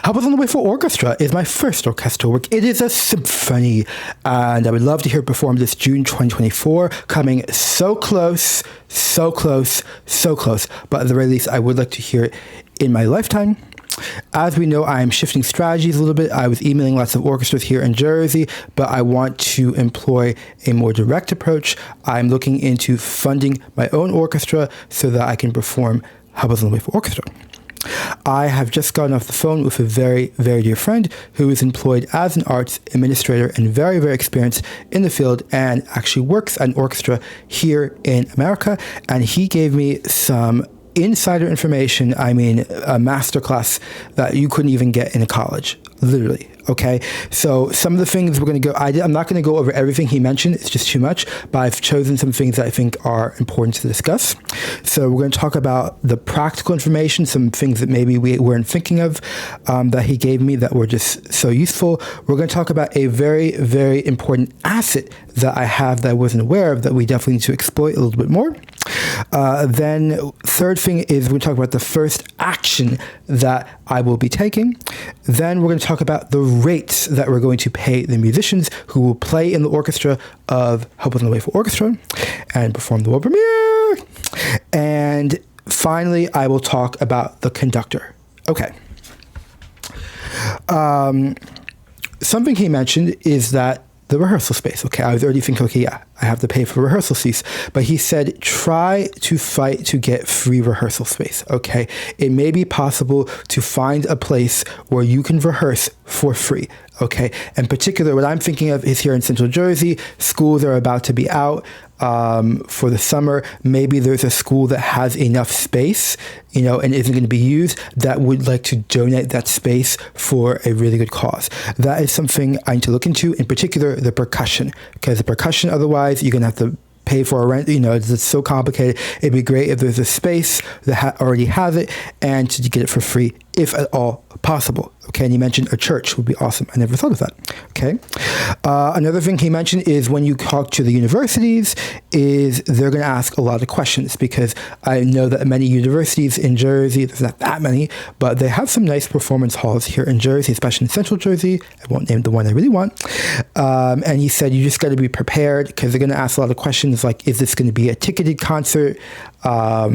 Help Us on the Way for Orchestra is my first orchestral work. It is a symphony, and I would love to hear it performed this June 2024, coming so close, so close, so close. But at the very least, I would like to hear it in my lifetime. As we know, I am shifting strategies a little bit. I was emailing lots of orchestras here in Jersey, but I want to employ a more direct approach. I'm looking into funding my own orchestra so that I can perform Help Us on the Way for Orchestra. I have just gotten off the phone with a very, very dear friend who is employed as an arts administrator and very, very experienced in the field and actually works at an orchestra here in America. And he gave me some insider information, I mean, a masterclass that you couldn't even get in a college, literally. Okay, so some of the things we're going to go, I'm not going to go over everything he mentioned, it's just too much, but I've chosen some things that I think are important to discuss. So we're going to talk about the practical information, some things that maybe we weren't thinking of that he gave me that were just so useful. We're going to talk about a very, very important asset that I have that I wasn't aware of that we definitely need to exploit a little bit more. Then third thing is we're going to talk about the first action that I will be taking. Then we're going to talk about the rates that we're going to pay the musicians who will play in the orchestra of Help Us on the Way for Orchestra and perform the world premiere. And finally, I will talk about the conductor. Okay. Something he mentioned is that the rehearsal space. Okay, I was already thinking, okay, yeah, I have to pay for rehearsal seats. But he said, try to fight to get free rehearsal space. Okay, it may be possible to find a place where you can rehearse for free. Okay, in particular, what I'm thinking of is here in Central Jersey, schools are about to be out for the summer. Maybe there's a school that has enough space, and isn't going to be used, that would like to donate that space for a really good cause. That is something I need to look into, in particular, the percussion, because the percussion, otherwise, you're going to have to pay for a rent. It's so complicated. It'd be great if there's a space that already has it and to get it for free, if at all possible. Okay, and he mentioned a church would be awesome. I never thought of that. Okay. Another thing he mentioned is when you talk to the universities, is they're going to ask a lot of questions, because I know that many universities in Jersey, there's not that many, but they have some nice performance halls here in Jersey, especially in Central Jersey. I won't name the one I really want. And he said, you just got to be prepared, because they're going to ask a lot of questions like, is this going to be a ticketed concert? Are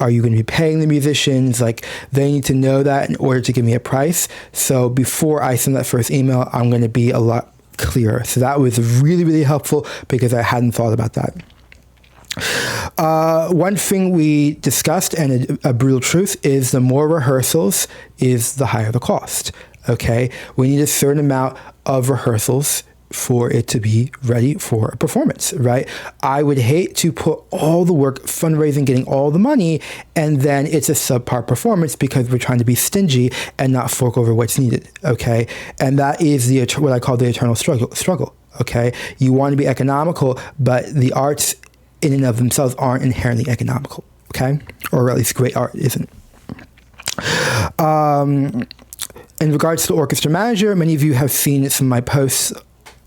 you going to be paying the musicians? Like, they need to know that in order to give me a price. So before I send that first email, I'm going to be a lot clearer. So that was really, really helpful, because I hadn't thought about that. One thing we discussed, and a brutal truth, is the more rehearsals is the higher the cost. Okay, we need a certain amount of rehearsals for it to be ready for a performance, right? I would hate to put all the work, fundraising, getting all the money, and then it's a subpar performance because we're trying to be stingy and not fork over what's needed, okay? And that is what I call the eternal struggle, okay? You want to be economical, but the arts in and of themselves aren't inherently economical, okay? Or at least great art isn't. In regards to Orchestra Manager, many of you have seen some of my posts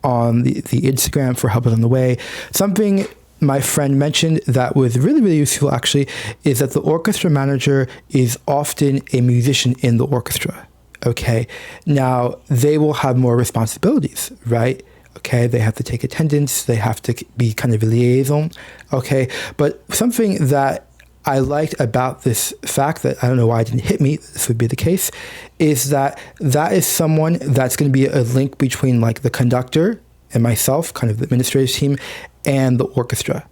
on the Instagram for Help Us on the Way. Something my friend mentioned that was really, really useful, actually, is that the orchestra manager is often a musician in the orchestra, okay? Now, they will have more responsibilities, right? Okay, they have to take attendance, they have to be kind of a liaison, okay? But something that I liked about this fact, that I don't know why it didn't hit me, this would be the case, is that is someone that's going to be a link between like the conductor and myself, kind of the administrative team, and the orchestra.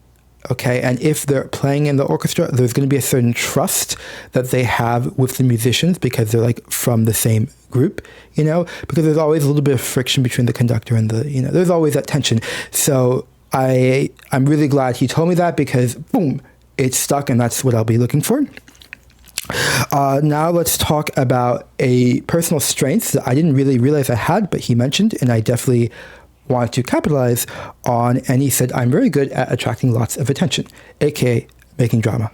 Okay, and if they're playing in the orchestra, there's going to be a certain trust that they have with the musicians, because they're like from the same group, because there's always a little bit of friction between the conductor and there's always that tension. So I'm really glad he told me that, because boom, it's stuck, and that's what I'll be looking for. Now let's talk about a personal strength that I didn't really realize I had, but he mentioned, and I definitely want to capitalize on. And he said, I'm very good at attracting lots of attention, aka making drama.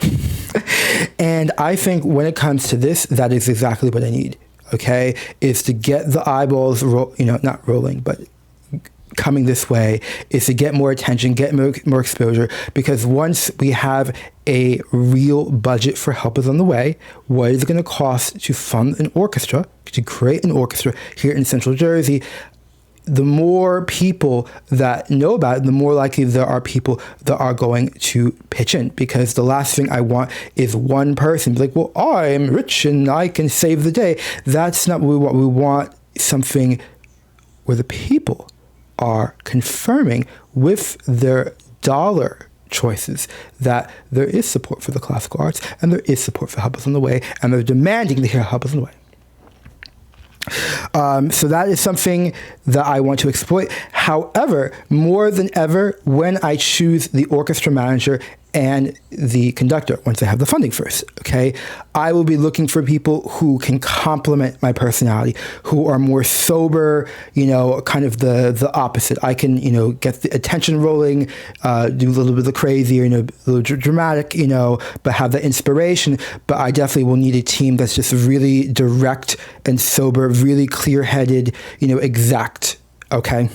And I think when it comes to this, that is exactly what I need, okay, is to get the eyeballs, not rolling, but coming this way is to get more attention, get more exposure, because once we have a real budget for Help Is On The Way, what is it going to cost to fund an orchestra, to create an orchestra here in Central Jersey? The more people that know about it, the more likely there are people that are going to pitch in, because the last thing I want is one person be like, well, I'm rich and I can save the day. That's not what we want. We want something where the people are confirming with their dollar choices that there is support for the classical arts and there is support for Help Us On The Way, and they're demanding to hear Help Us On The Way. So that is something that I want to exploit. However, more than ever, when I choose the orchestra manager and the conductor, once I have the funding first, okay, I will be looking for people who can complement my personality, who are more sober, kind of the opposite. I can, get the attention rolling, do a little bit of the crazy, a little dramatic, but have the inspiration. But I definitely will need a team that's just really direct and sober, really clear-headed, exact, okay?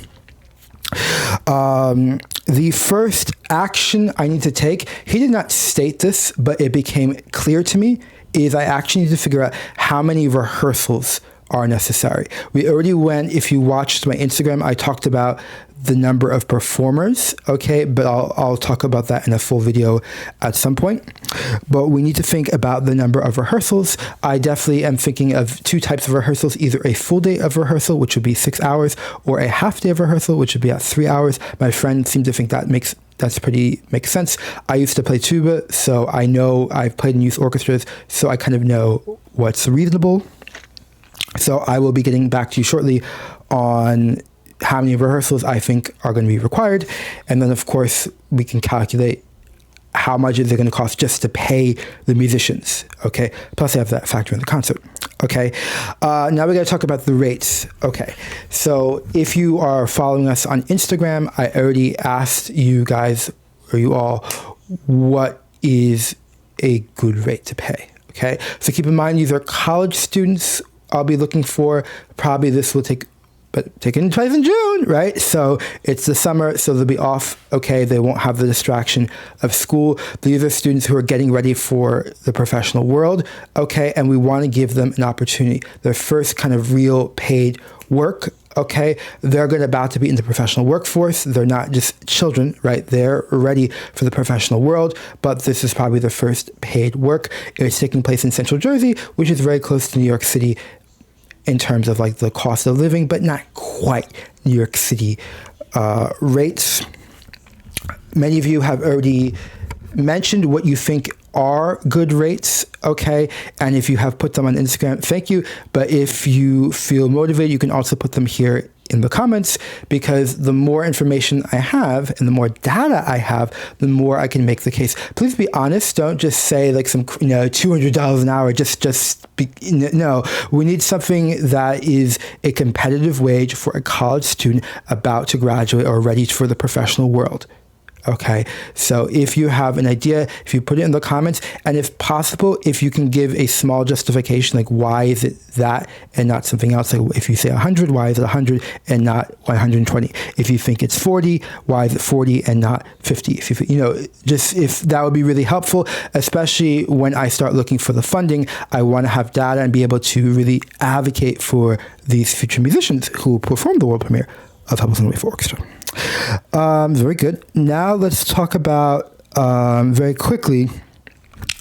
The first action I need to take, he did not state this, but it became clear to me, is I actually need to figure out how many rehearsals are necessary. We already went, if you watched my Instagram, I talked about the number of performers, okay, but I'll talk about that in a full video at some point. But we need to think about the number of rehearsals. I definitely am thinking of two types of rehearsals, either a full day of rehearsal, which would be 6 hours, or a half day of rehearsal, which would be at 3 hours. My friend seemed to think that makes sense. I used to play tuba, so I know I've played in youth orchestras, so I kind of know what's reasonable. So I will be getting back to you shortly on how many rehearsals I think are going to be required. And then, of course, we can calculate how much is it going to cost just to pay the musicians, okay? Plus, I have that factor in the concert, okay? Now we got to talk about the rates, okay? So if you are following us on Instagram, I already asked you guys, or you all, what is a good rate to pay, okay? So keep in mind, these are college students I'll be looking for. Probably this will take taking place in June, right? So it's the summer, so they'll be off. Okay, they won't have the distraction of school. These are students who are getting ready for the professional world, okay? And we want to give them an opportunity, their first kind of real paid work, okay? They're about to be in the professional workforce. They're not just children, right? They're ready for the professional world, but this is probably their first paid work. It's taking place in Central Jersey, which is very close to New York City in terms of like the cost of living, but not quite New York City rates. Many of you have already mentioned what you think are good rates, okay? And if you have put them on Instagram, thank you. But if you feel motivated, you can also put them here in the comments, because the more information I have and the more data I have, the more I can make the case. Please be honest. Don't just say like some, $200 an hour. No, we need something that is a competitive wage for a college student about to graduate or ready for the professional world. Okay, so if you have an idea, if you put it in the comments, and if possible, if you can give a small justification, like why is it that and not something else? Like if you say 100, why is it 100 and not 120? If you think it's 40, why is it 40 and not 50? If if that would be really helpful, especially when I start looking for the funding. I want to have data and be able to really advocate for these future musicians who perform the world premiere of Help Us On The Way for Orchestra. Very good. Now let's talk about, very quickly,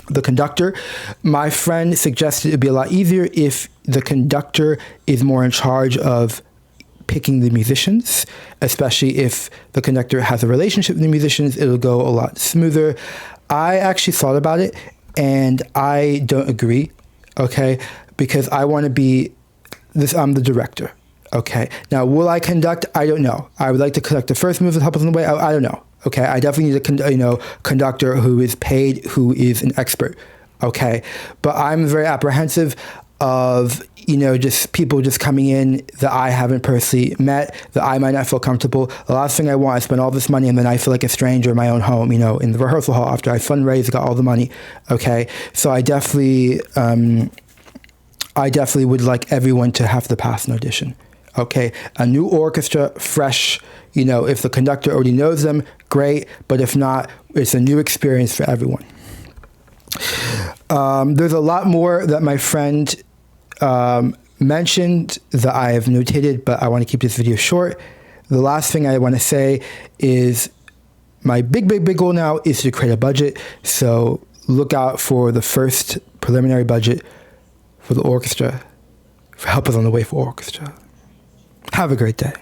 the conductor. My friend suggested it'd be a lot easier if the conductor is more in charge of picking the musicians, especially if the conductor has a relationship with the musicians, it'll go a lot smoother. I actually thought about it, and I don't agree, okay? Because I want to be I'm the director. Okay. Now, will I conduct? I don't know. I would like to conduct the first move of Help Us On The Way. I don't know. Okay. I definitely need a conductor who is paid, who is an expert. Okay. But I'm very apprehensive of, just people just coming in that I haven't personally met, that I might not feel comfortable. The last thing I want is spend all this money and then I feel like a stranger in my own home, in the rehearsal hall after I fundraised, got all the money. Okay. So I definitely would like everyone to have to pass an audition. Okay, a new orchestra, fresh. If the conductor already knows them, great. But if not, it's a new experience for everyone. There's a lot more that my friend mentioned that I have notated, but I want to keep this video short. The last thing I want to say is my big goal now is to create a budget. So look out for the first preliminary budget for the orchestra, for Help Is On The Way for orchestra. Have a great day.